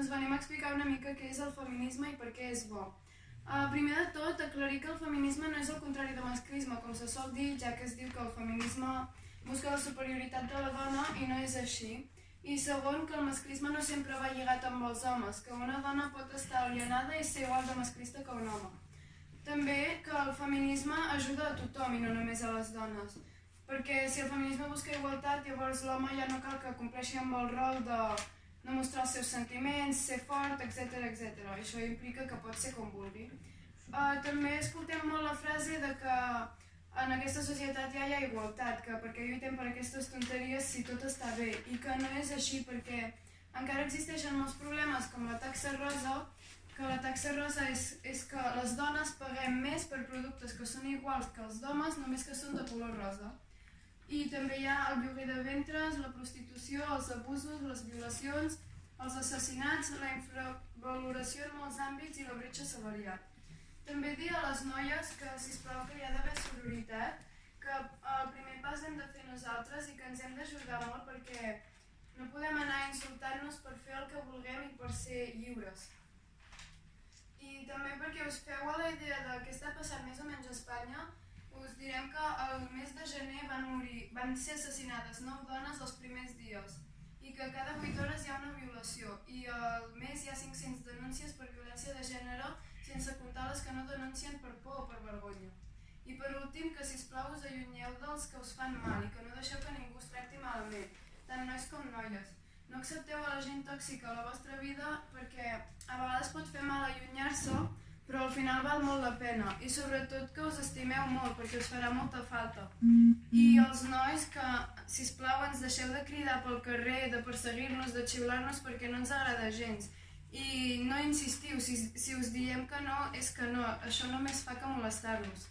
doncs venim a explicar una mica què és el feminisme i per què és bo. Primer de tot, aclarir que el feminisme no és el contrari del masclisme, com se sol dir, ja que es diu que el feminisme busca la superioritat de la dona i no és així. I segon, que el masclisme no sempre va lligat amb els homes, que una dona pot estar alienada i ser igual de masclista que un home. També que el feminisme ajuda a tothom i no només a les dones, perquè si el feminisme busca igualtat, llavors l'home ja no cal que compleixi amb el rol de mostrar els seus sentiments, ser fort, etc. Això implica que pot ser com vulgui. També escoltem molt la frase de que en aquesta societat ja hi ha igualtat, que perquè lluitem per aquestes tonteries si tot està bé, i que no és així perquè encara existeixen molts problemes com la taxa rosa, que la taxa rosa és que les dones paguem més per productes que són iguals que els d'homes, només que són de color rosa. I també hi ha el lloguer de ventres, la prostitució, els abusos, les violacions, els assassinats, la infravaloració en molts àmbits i la bretxa salarial. També dir a les noies que, sisplau, que hi ha d'haver sororitat, que el primer pas hem de fer nosaltres i que ens hem d'ajudar molt perquè no podem anar insultant-nos per fer el que vulguem i per ser lliures. I també perquè us feu a la idea de què està passant més o menys a Espanya, us direm que el mes de gener van ser assassinades 9 dones els primers dies i que cada 8 hores hi ha una violació i al mes hi ha 500 denúncies per violència de gènere sense comptar les que no denuncien per por o per vergonya. I per últim, que sisplau us allunyeu dels que us fan mal i que no deixeu que ningú us tracti malament, tant nois com noies. No accepteu a la gent tòxica a la vostra vida perquè a vegades pot fer mal allunyar-se, però al final val molt la pena i sobretot que us estimeu molt perquè us farà molta falta. I els nois que, sisplau, ens deixeu de cridar pel carrer, de perseguir-nos, de xiular-nos perquè no ens agrada gens. I no insistiu, si us diem que no, és que no, això només fa que molestar-nos.